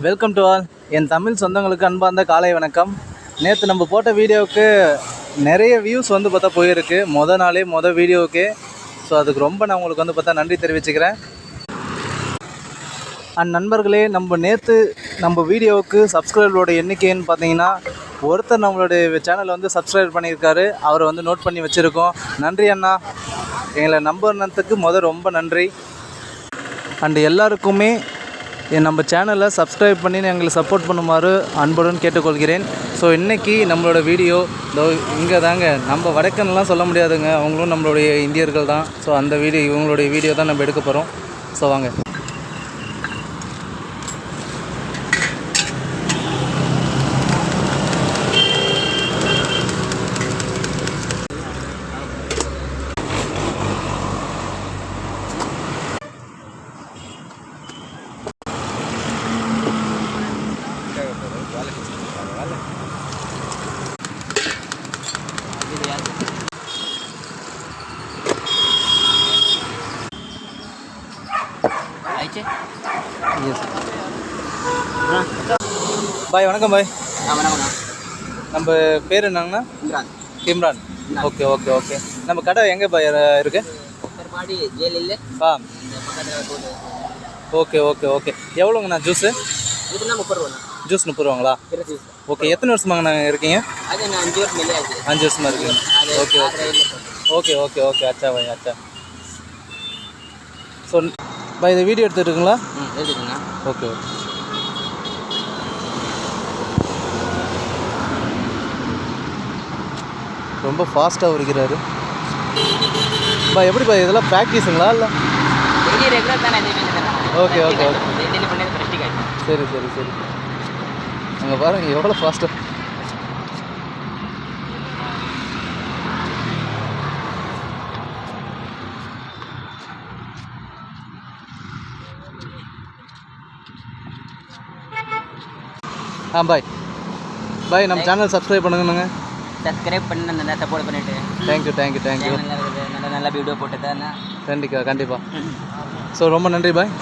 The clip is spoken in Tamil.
Welcome to all. என் தமிழ் சொந்தங்களுக்கு அன்பார்ந்த காலை வணக்கம். நேற்று நம்ம போட்ட வீடியோவுக்கு நிறைய வியூஸ் வந்து பார்த்தா போயிருக்கு. மொதல் வீடியோவுக்கு. ஸோ அதுக்கு ரொம்ப நான் உங்களுக்கு வந்து பார்த்தா நன்றி தெரிவிச்சுக்கிறேன். நண்பர்களே, நம்ம வீடியோவுக்கு சப்ஸ்கிரைபரோட எண்ணிக்கைன்னு பார்த்தீங்கன்னா ஒருத்தர் நம்மளுடைய சேனலை வந்து சப்ஸ்கிரைப் பண்ணியிருக்காரு. அவரை வந்து நோட் பண்ணி வச்சுருக்கோம். நன்றி அண்ணா, எங்களை நம்புறதுக்கு ரொம்ப நன்றி. எல்லாருக்குமே நம்ம சேனலை சப்ஸ்கிரைப் பண்ணி எங்களுக்கு சப்போர்ட் பண்ணுமாறு அன்புடன் கேட்டுக்கொள்கிறேன். ஸோ இன்றைக்கி நம்மளோட வீடியோ இங்கே தாங்க. நம்ம வடக்கன்லாம் சொல்ல முடியாதுங்க, அவங்களும் நம்மளுடைய இந்தியர்கள் தான். ஸோ இவங்களுடைய வீடியோ தான் நம்ம எடுக்க போகிறோம். ஸோ வாங்க. பாய், வணக்கம் பாய். நம்ம பேர் என்னங்கண்ணா? இம்ரான். Okay okay okay. நம்ம கடை எங்கே பாய் இருக்கு? Okay okay okay. எவ்வளோங்கண்ணா ஜூஸு? ஜூஸ் 30 ரூபாங்களா? ஓகே. எத்தனை வருஷமாங்கண்ணா இருக்கீங்க? 5 வருஷமாக இருக்கீங்க. Okay okay okay okay okay. அச்சா பாய், அச்சா. ஸோ பாய், இதை வீடியோ எடுத்துருக்குங்களா? Okay okay. ரொம்ப ஃபாஸ்ட்டாக உரிக்கிறாரு பாய். எப்படி பாய், இதெல்லாம் ப்ராக்டிஸுங்களா இல்லை? Okay okay okay. சரி சரி சரி. அங்கே பாருங்கள் எவ்வளோ ஃபாஸ்ட்டாக. பாய் பாய், நம்ம சேனல் சப்ஸ்கிரைப் பண்ணுங்கண்ணங்க. சப்ஸ்கிரைப் பண்ணி நல்லா சப்போர்ட் பண்ணிட்டு. தேங்க்யூ நல்ல வீடியோ போட்டு தான். கண்டிப்பாக. ஸோ ரொம்ப நன்றி பாய்.